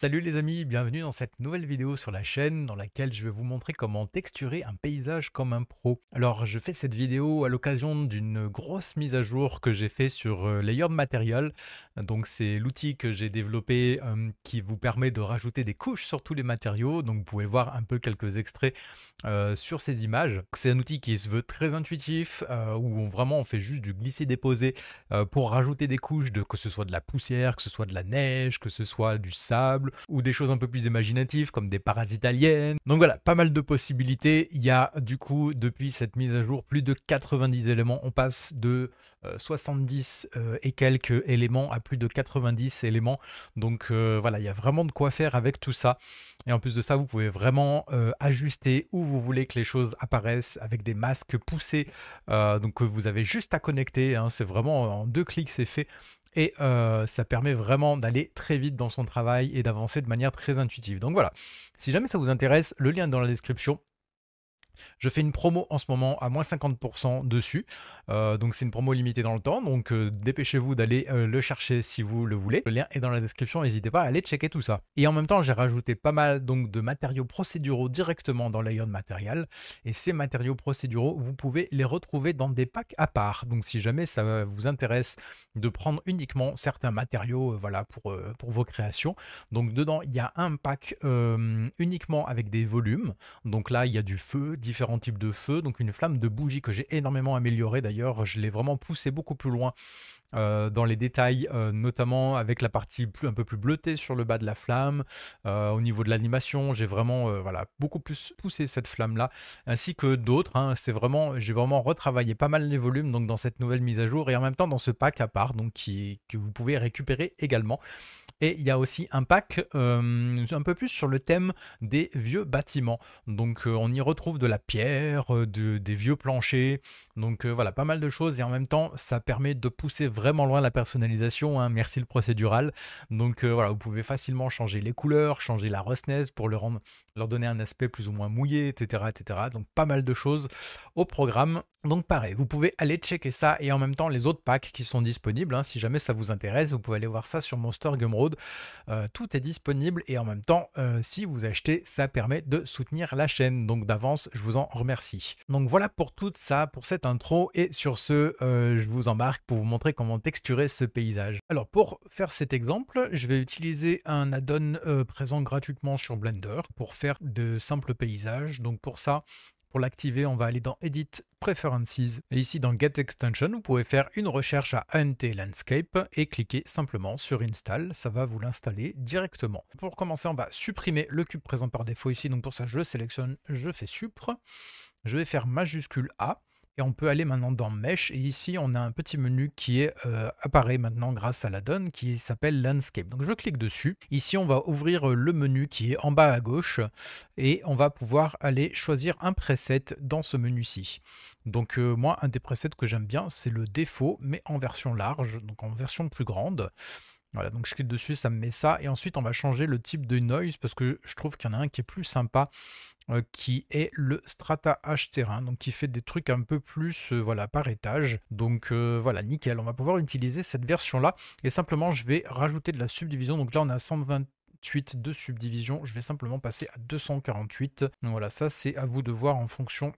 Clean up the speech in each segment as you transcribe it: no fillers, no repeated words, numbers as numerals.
Salut les amis, bienvenue dans cette nouvelle vidéo sur la chaîne dans laquelle je vais vous montrer comment texturer un paysage comme un pro. Alors je fais cette vidéo à l'occasion d'une grosse mise à jour que j'ai fait sur Layered Material. Donc c'est l'outil que j'ai développé qui vous permet de rajouter des couches sur tous les matériaux. Donc vous pouvez voir un peu quelques extraits sur ces images. C'est un outil qui se veut très intuitif où vraiment on fait juste du glisser-déposer pour rajouter des couches que ce soit de la poussière, que ce soit de la neige, que ce soit du sable ou des choses un peu plus imaginatives comme des parasites aliens. Donc voilà, pas mal de possibilités. Il y a du coup depuis cette mise à jour plus de 90 éléments. On passe de 70 et quelques éléments à plus de 90 éléments. Donc voilà, il y a vraiment de quoi faire avec tout ça. Et en plus de ça, vous pouvez vraiment ajuster où vous voulez que les choses apparaissent avec des masques poussés. Donc vous avez juste à connecter, hein, c'est vraiment en 2 clics c'est fait. Et ça permet vraiment d'aller très vite dans son travail et d'avancer de manière très intuitive. Donc voilà, si jamais ça vous intéresse, le lien est dans la description. Je fais une promo en ce moment à moins 50% dessus. Donc c'est une promo limitée dans le temps. Donc dépêchez-vous d'aller le chercher si vous le voulez. Le lien est dans la description, n'hésitez pas à aller checker tout ça. Et en même temps, j'ai rajouté pas mal donc, de matériaux procéduraux directement dans Layered Material. Et ces matériaux procéduraux, vous pouvez les retrouver dans des packs à part. Donc si jamais ça vous intéresse de prendre uniquement certains matériaux voilà, pour vos créations. Donc dedans, il y a un pack uniquement avec des volumes. Donc là, il y a du feu, différents types de feu, donc une flamme de bougie que j'ai énormément améliorée d'ailleurs, je l'ai vraiment poussé beaucoup plus loin dans les détails, notamment avec la partie un peu plus bleutée sur le bas de la flamme. Au niveau de l'animation, j'ai vraiment voilà, beaucoup plus poussé cette flamme là, ainsi que d'autres, hein. J'ai vraiment retravaillé pas mal les volumes donc dans cette nouvelle mise à jour et en même temps dans ce pack à part donc que vous pouvez récupérer également. Et il y a aussi un pack un peu plus sur le thème des vieux bâtiments. Donc on y retrouve de la pierre, des vieux planchers. Donc voilà, pas mal de choses. Et en même temps, ça permet de pousser vraiment loin la personnalisation, hein. Merci le procédural. Donc voilà, vous pouvez facilement changer les couleurs, changer la roughness pour leur donner un aspect plus ou moins mouillé, etc., etc. Donc pas mal de choses au programme. Donc pareil, vous pouvez aller checker ça et en même temps les autres packs qui sont disponibles, hein, si jamais ça vous intéresse, vous pouvez aller voir ça sur mon store Gumroad. Tout est disponible et en même temps, si vous achetez, ça permet de soutenir la chaîne. Donc d'avance, je vous en remercie. Donc voilà pour tout ça, pour cette intro et sur ce, je vous embarque pour vous montrer comment texturer ce paysage. Alors pour faire cet exemple, je vais utiliser un add-on présent gratuitement sur Blender pour faire de simples paysages. Donc pour ça, pour l'activer, on va aller dans Edit Preferences et ici dans Get Extension, vous pouvez faire une recherche à ANT Landscape et cliquer simplement sur Install, ça va vous l'installer directement. Pour commencer, on va supprimer le cube présent par défaut ici, donc pour ça je sélectionne, je fais Supr, je vais faire majuscule A. Et on peut aller maintenant dans Mesh, et ici on a un petit menu qui apparaît maintenant grâce à l'add-on qui s'appelle Landscape. Donc je clique dessus. Ici on va ouvrir le menu qui est en bas à gauche, et on va pouvoir aller choisir un preset dans ce menu-ci. Donc moi, un des presets que j'aime bien, c'est le défaut, mais en version large, donc en version plus grande. Voilà, donc je clique dessus, ça me met ça, et ensuite on va changer le type de noise, parce que je trouve qu'il y en a un qui est plus sympa, qui est le Strata H Terrain, donc qui fait des trucs un peu plus voilà, par étage. Donc voilà, nickel, on va pouvoir utiliser cette version-là, et simplement je vais rajouter de la subdivision, donc là on a 128 de subdivision, je vais simplement passer à 248. Donc voilà, ça c'est à vous de voir en fonction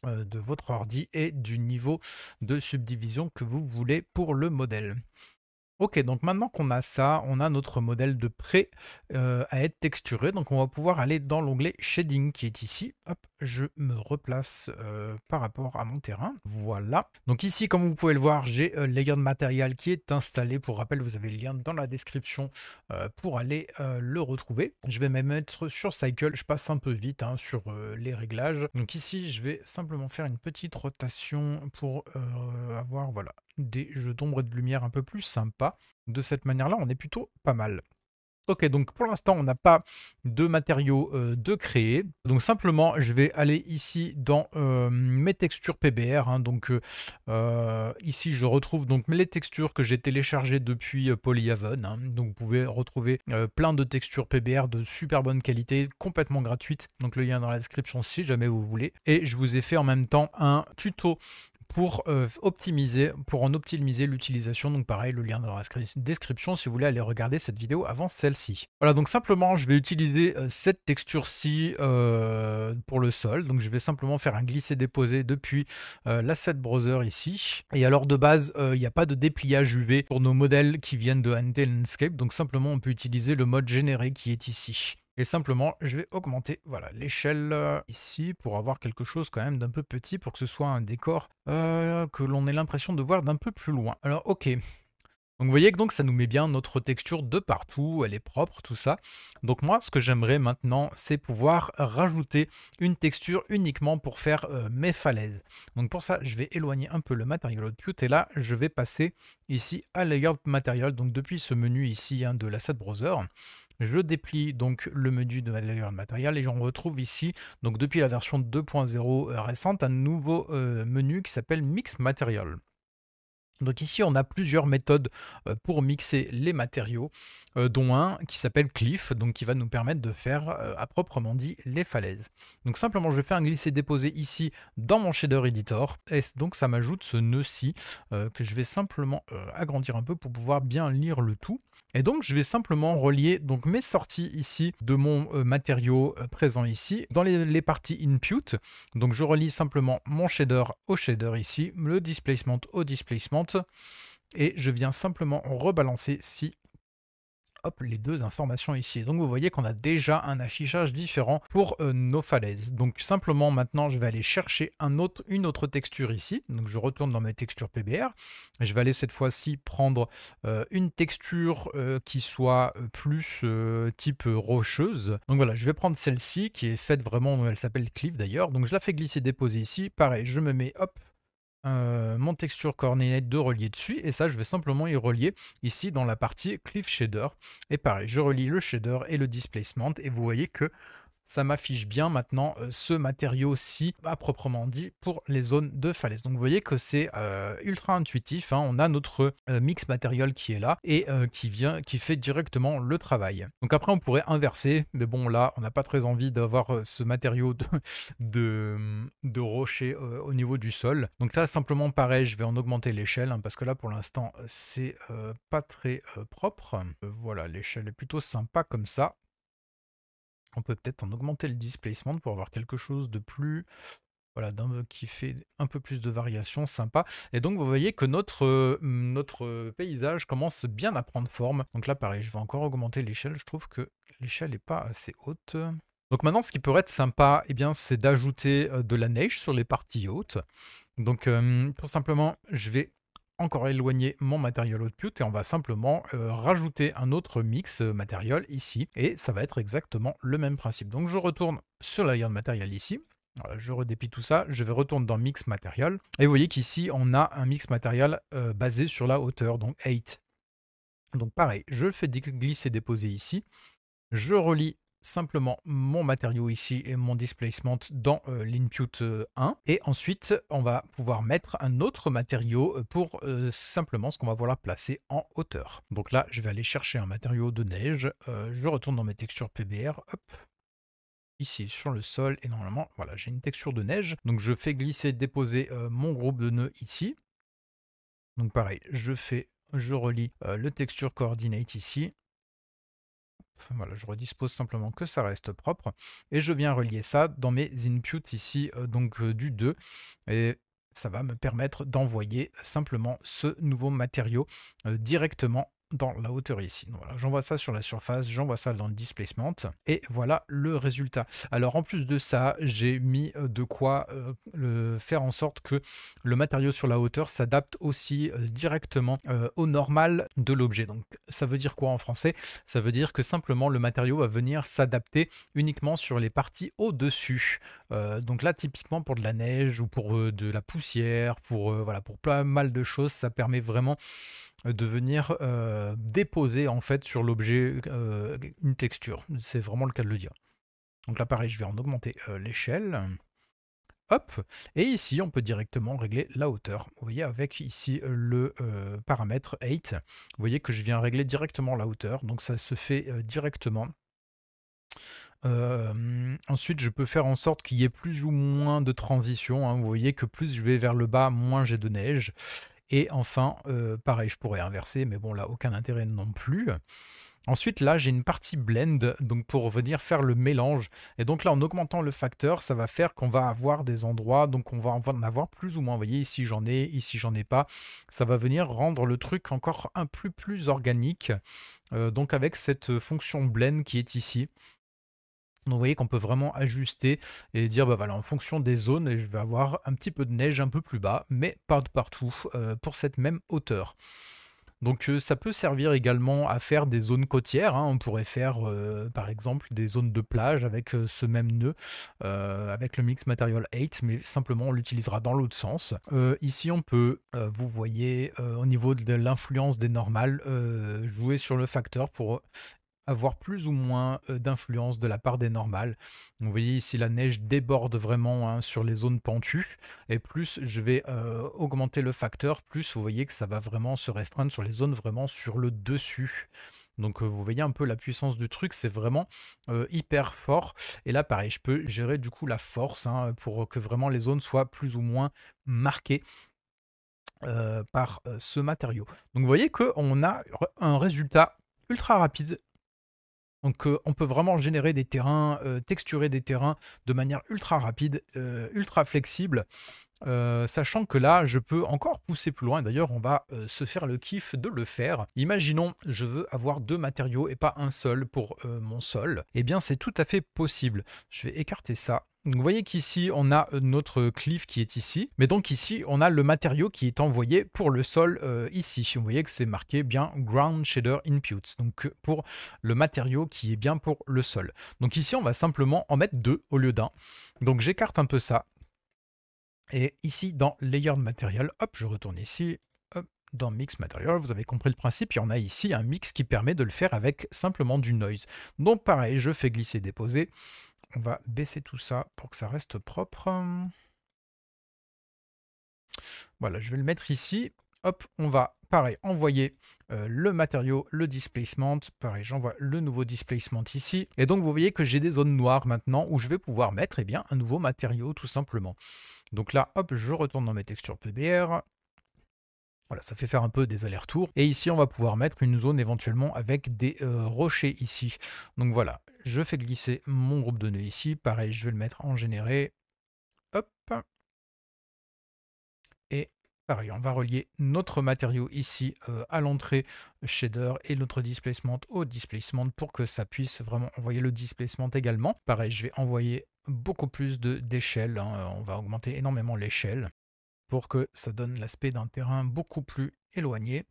de votre ordi et du niveau de subdivision que vous voulez pour le modèle. Ok, donc maintenant qu'on a ça, on a notre modèle de prêt à être texturé. Donc on va pouvoir aller dans l'onglet Shading qui est ici. Hop, je me replace par rapport à mon terrain. Voilà. Donc ici, comme vous pouvez le voir, j'ai Layered Material qui est installé. Pour rappel, vous avez le lien dans la description pour aller le retrouver. Je vais me mettre sur Cycle. Je passe un peu vite hein, sur les réglages. Donc ici, je vais simplement faire une petite rotation pour avoir voilà, des jeux d'ombre et de lumière un peu plus sympas. De cette manière-là, on est plutôt pas mal. Ok, donc pour l'instant, on n'a pas de matériaux de créer. Donc simplement, je vais aller ici dans mes textures PBR. Hein, donc ici, je retrouve donc les textures que j'ai téléchargées depuis Polyhaven. Hein, donc vous pouvez retrouver plein de textures PBR de super bonne qualité, complètement gratuites. Donc le lien est dans la description si jamais vous voulez. Et je vous ai fait en même temps un tuto pour en optimiser l'utilisation. Donc pareil, le lien dans la description si vous voulez aller regarder cette vidéo avant celle-ci. Voilà, donc simplement je vais utiliser cette texture-ci pour le sol. Donc je vais simplement faire un glisser-déposer depuis l'asset browser ici. Et alors de base, il n'y a pas de dépliage UV pour nos modèles qui viennent de NT Landscape. Donc simplement on peut utiliser le mode généré qui est ici. Et simplement, je vais augmenter voilà, l'échelle ici pour avoir quelque chose quand même d'un peu petit pour que ce soit un décor que l'on ait l'impression de voir d'un peu plus loin. Alors ok, donc vous voyez que donc ça nous met bien notre texture de partout, elle est propre, tout ça. Donc moi, ce que j'aimerais maintenant, c'est pouvoir rajouter une texture uniquement pour faire mes falaises. Donc pour ça, je vais éloigner un peu le Material Output et là, je vais passer ici à Layer Material. Donc depuis ce menu ici hein, de l'Asset Browser, je déplie donc le menu de Layer Material et j'en retrouve ici, donc depuis la version 2.0 récente, un nouveau menu qui s'appelle Mix Material. Donc ici, on a plusieurs méthodes pour mixer les matériaux, dont un qui s'appelle Cliff, donc qui va nous permettre de faire, à proprement dit, les falaises. Donc simplement, je fais un glisser-déposer ici dans mon shader editor, et donc ça m'ajoute ce nœud-ci, que je vais simplement agrandir un peu pour pouvoir bien lire le tout. Et donc je vais simplement relier donc mes sorties ici de mon matériau présent ici dans les parties input. Donc je relie simplement mon shader au shader ici, le displacement au displacement, et je viens simplement rebalancer ici hop, les deux informations ici. Donc vous voyez qu'on a déjà un affichage différent pour nos falaises. Donc simplement maintenant je vais aller chercher une autre texture ici. Donc je retourne dans mes textures PBR. Je vais aller cette fois-ci prendre une texture qui soit plus type rocheuse. Donc voilà, je vais prendre celle-ci qui est faite vraiment, elle s'appelle Cliff d'ailleurs. Donc je la fais glisser déposer ici. Pareil, je me mets hop mon texture coordinate de relier dessus et ça je vais simplement y relier ici dans la partie Cliff Shader et pareil je relie le shader et le displacement et vous voyez que ça m'affiche bien maintenant ce matériau-ci à proprement dit pour les zones de falaise. Donc vous voyez que c'est ultra intuitif, hein. On a notre mix matériel qui est là et qui fait directement le travail. Donc après on pourrait inverser, mais bon là on n'a pas très envie d'avoir ce matériau de rocher au niveau du sol. Donc là simplement pareil, je vais en augmenter l'échelle hein, parce que là pour l'instant c'est pas très propre. Voilà, l'échelle est plutôt sympa comme ça. On peut peut-être en augmenter le displacement pour avoir quelque chose de plus, voilà, qui fait un peu plus de variation, sympa. Et donc vous voyez que notre paysage commence bien à prendre forme. Donc là pareil, je vais encore augmenter l'échelle, je trouve que l'échelle n'est pas assez haute. Donc maintenant ce qui pourrait être sympa, eh bien, c'est d'ajouter de la neige sur les parties hautes. Donc pour simplement, je vais encore éloigner mon Material Output et on va simplement rajouter un autre mix matériel ici et ça va être exactement le même principe. Donc je retourne sur Layer Material ici, voilà, je redéplie tout ça, je vais retourner dans Mix Material et vous voyez qu'ici on a un mix matériel basé sur la hauteur, donc 8. Donc pareil, je le fais glisser déposer ici, je relie simplement mon matériau ici et mon displacement dans l'input 1 et ensuite on va pouvoir mettre un autre matériau pour simplement ce qu'on va vouloir placer en hauteur. Donc là je vais aller chercher un matériau de neige, je retourne dans mes textures PBR, hop, ici sur le sol et normalement voilà j'ai une texture de neige, donc je fais glisser déposer mon groupe de nœuds ici. Donc pareil, je relie le texture coordinate ici. Voilà, je redispose simplement que ça reste propre et je viens relier ça dans mes inputs ici, donc du 2 et ça va me permettre d'envoyer simplement ce nouveau matériau directement dans la hauteur ici. Voilà, j'envoie ça sur la surface, j'envoie ça dans le displacement et voilà le résultat. Alors en plus de ça, j'ai mis de quoi faire en sorte que le matériau sur la hauteur s'adapte aussi directement au normal de l'objet. Donc ça veut dire quoi en français? Ça veut dire que simplement le matériau va venir s'adapter uniquement sur les parties au-dessus. Donc là typiquement pour de la neige ou pour de la poussière, voilà, pour pas mal de choses, ça permet vraiment de venir déposer en fait sur l'objet une texture. C'est vraiment le cas de le dire. Donc là pareil, je vais en augmenter l'échelle. Hop, et ici on peut directement régler la hauteur. Vous voyez avec ici le paramètre 8, vous voyez que je viens régler directement la hauteur, donc ça se fait directement Ensuite, je peux faire en sorte qu'il y ait plus ou moins de transition, hein. Vous voyez que plus je vais vers le bas, moins j'ai de neige. Et enfin, pareil, je pourrais inverser, mais bon, là, aucun intérêt non plus. Ensuite, là, j'ai une partie blend, donc pour venir faire le mélange. Et donc là, en augmentant le facteur, ça va faire qu'on va avoir des endroits, donc on va en avoir plus ou moins. Vous voyez, ici j'en ai, ici j'en ai pas. Ça va venir rendre le truc encore un peu plus organique. Donc avec cette fonction blend qui est ici. Donc vous voyez qu'on peut vraiment ajuster et dire, bah voilà, en fonction des zones, je vais avoir un petit peu de neige un peu plus bas, mais pas de partout pour cette même hauteur. Donc ça peut servir également à faire des zones côtières, hein. On pourrait faire par exemple des zones de plage avec ce même nœud, avec le Mix Material 8, mais simplement on l'utilisera dans l'autre sens. Ici on peut, vous voyez, au niveau de l'influence des normales, jouer sur le facteur pour avoir plus ou moins d'influence de la part des normales. Vous voyez ici la neige déborde vraiment, hein, sur les zones pentues, et plus je vais augmenter le facteur, plus vous voyez que ça va vraiment se restreindre sur les zones vraiment sur le dessus. Donc vous voyez un peu la puissance du truc, c'est vraiment hyper fort. Et là pareil, je peux gérer du coup la force, hein, pour que vraiment les zones soient plus ou moins marquées par ce matériau. Donc vous voyez qu'on a un résultat ultra rapide. Donc on peut vraiment générer des terrains, texturer des terrains de manière ultra rapide, ultra flexible, sachant que là, je peux encore pousser plus loin. D'ailleurs, on va se faire le kiff de le faire. Imaginons, je veux avoir 2 matériaux et pas un seul pour mon sol. Eh bien, c'est tout à fait possible. Je vais écarter ça. Donc, vous voyez qu'ici, on a notre cliff qui est ici. Mais donc ici, on a le matériau qui est envoyé pour le sol ici. Vous voyez que c'est marqué bien Ground Shader Inputs. Donc pour le matériau qui est bien pour le sol. Donc ici, on va simplement en mettre 2 au lieu d'un. Donc j'écarte un peu ça. Et ici, dans Layer Material, hop, je retourne ici, hop, dans Mix Material, vous avez compris le principe, il y en a ici un mix qui permet de le faire avec simplement du noise. Donc pareil, je fais glisser-déposer. On va baisser tout ça pour que ça reste propre. Voilà, je vais le mettre ici. Hop, on va, pareil, envoyer le matériau, le displacement. Pareil, j'envoie le nouveau displacement ici. Et donc, vous voyez que j'ai des zones noires maintenant où je vais pouvoir mettre bien un nouveau matériau, tout simplement. Donc là, hop, je retourne dans mes textures PBR. Voilà, ça fait faire un peu des allers-retours. Et ici, on va pouvoir mettre une zone éventuellement avec des rochers ici. Donc voilà, je fais glisser mon groupe de nœuds ici. Pareil, je vais le mettre en généré. Hop. Et pareil, on va relier notre matériau ici à l'entrée shader et notre displacement au displacement pour que ça puisse vraiment envoyer le displacement également. Pareil, je vais envoyer beaucoup plus d'échelle, hein. On va augmenter énormément l'échelle pour que ça donne l'aspect d'un terrain beaucoup plus éloigné.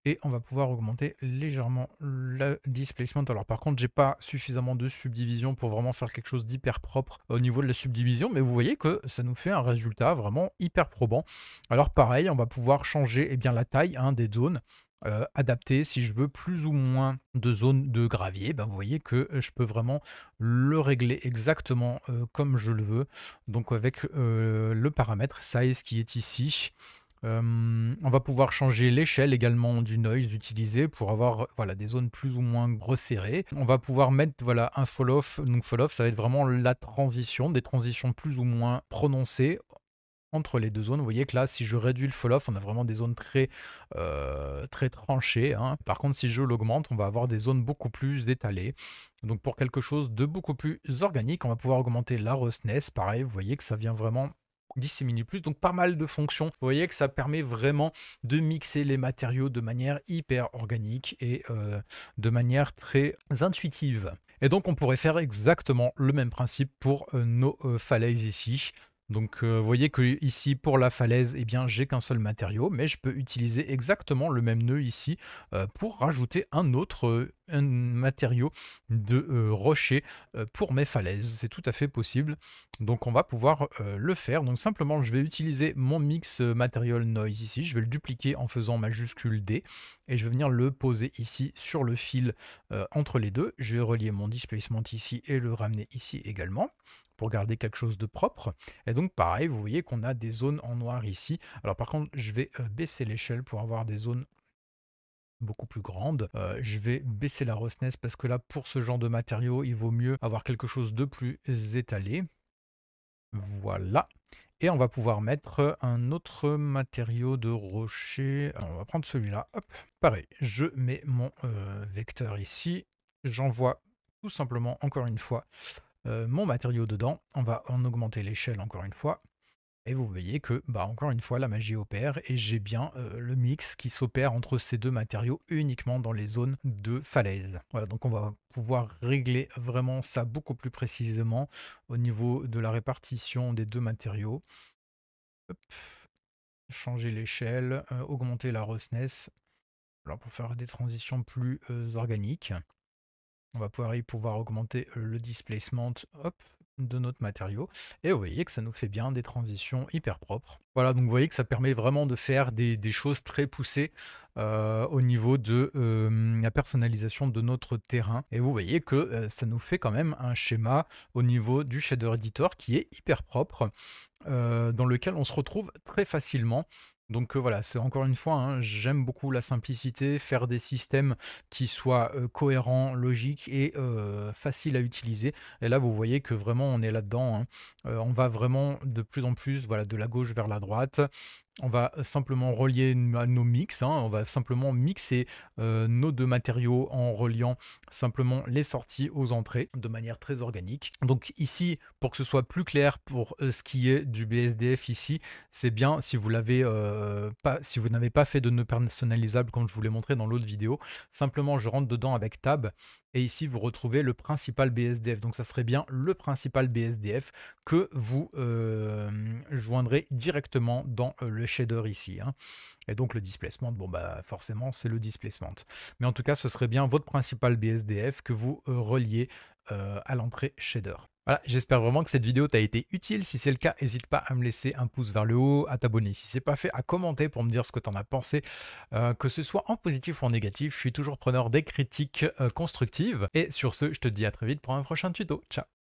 Et on va pouvoir augmenter légèrement le displacement. Alors par contre, j'ai pas suffisamment de subdivision pour vraiment faire quelque chose d'hyper propre au niveau de la subdivision, mais vous voyez que ça nous fait un résultat vraiment hyper probant. Alors pareil, on va pouvoir changer bien la taille, hein, des zones. Adapter si je veux plus ou moins de zones de gravier, ben, vous voyez que je peux vraiment le régler exactement comme je le veux. Donc avec le paramètre size qui est ici. On va pouvoir changer l'échelle également du noise utilisé pour avoir voilà, des zones plus ou moins resserrées. On va pouvoir mettre voilà, un fall-off. Donc fall-off, ça va être vraiment la transition, des transitions plus ou moins prononcées entre les deux zones. Vous voyez que là, si je réduis le fall-off, on a vraiment des zones très tranchées, hein. Par contre, si je l'augmente, on va avoir des zones beaucoup plus étalées. Donc pour quelque chose de beaucoup plus organique, on va pouvoir augmenter la roughness. Pareil, vous voyez que ça vient vraiment disséminer plus, donc pas mal de fonctions. Vous voyez que ça permet vraiment de mixer les matériaux de manière hyper organique et de manière très intuitive. Et donc on pourrait faire exactement le même principe pour nos falaises ici. Donc vous voyez que ici pour la falaise, eh bien j'ai qu'un seul matériau, mais je peux utiliser exactement le même nœud ici pour rajouter un autre un matériau de rocher pour mes falaises. C'est tout à fait possible. Donc on va pouvoir le faire. Donc simplement je vais utiliser mon mix material noise ici. Je vais le dupliquer en faisant majuscule D et je vais venir le poser ici sur le fil entre les deux. Je vais relier mon displacement ici et le ramener ici également pour garder quelque chose de propre. Et donc pareil, vous voyez qu'on a des zones en noir ici. Alors par contre, je vais baisser l'échelle pour avoir des zones beaucoup plus grande. Je vais baisser la roughness parce que là, pour ce genre de matériaux, il vaut mieux avoir quelque chose de plus étalé. Voilà. Et on va pouvoir mettre un autre matériau de rocher. Alors, on va prendre celui-là. Hop, pareil. Je mets mon vecteur ici. J'envoie tout simplement, encore une fois, mon matériau dedans. On va en augmenter l'échelle encore une fois. Et vous voyez que, bah, encore une fois, la magie opère et j'ai bien le mix qui s'opère entre ces deux matériaux uniquement dans les zones de falaise. Voilà, donc on va pouvoir régler vraiment ça beaucoup plus précisément au niveau de la répartition des deux matériaux. Hop, changer l'échelle, augmenter la roughness, alors pour faire des transitions plus organiques. On va pouvoir augmenter le displacement, hop, de notre matériau. Et vous voyez que ça nous fait bien des transitions hyper propres. Voilà, donc vous voyez que ça permet vraiment de faire des choses très poussées au niveau de la personnalisation de notre terrain. Et vous voyez que ça nous fait quand même un schéma au niveau du shader editor qui est hyper propre, dans lequel on se retrouve très facilement. Donc voilà, c'est encore une fois, hein, j'aime beaucoup la simplicité, faire des systèmes qui soient cohérents, logiques et faciles à utiliser. Et là, vous voyez que vraiment, on est là-dedans, hein. On va vraiment de plus en plus, voilà, de la gauche vers la droite. On va simplement relier à nos mix, hein. On va simplement mixer nos deux matériaux en reliant simplement les sorties aux entrées de manière très organique. Donc ici, pour que ce soit plus clair pour ce qui est du BSDF ici, c'est bien si vous l'avez si vous n'avez pas fait de nœud personnalisable comme je vous l'ai montré dans l'autre vidéo, simplement je rentre dedans avec Tab et ici vous retrouvez le principal BSDF. Donc ça serait bien le principal BSDF que vous joindrez directement dans le shader ici, hein. Et donc le displacement, bon bah forcément c'est le displacement. Mais en tout cas ce serait bien votre principal BSDF que vous reliez à l'entrée shader. Voilà, j'espère vraiment que cette vidéo t'a été utile. Si c'est le cas, n'hésite pas à me laisser un pouce vers le haut, à t'abonner si c'est pas fait, à commenter pour me dire ce que tu en as pensé, que ce soit en positif ou en négatif. Je suis toujours preneur des critiques constructives. Et sur ce, je te dis à très vite pour un prochain tuto. Ciao!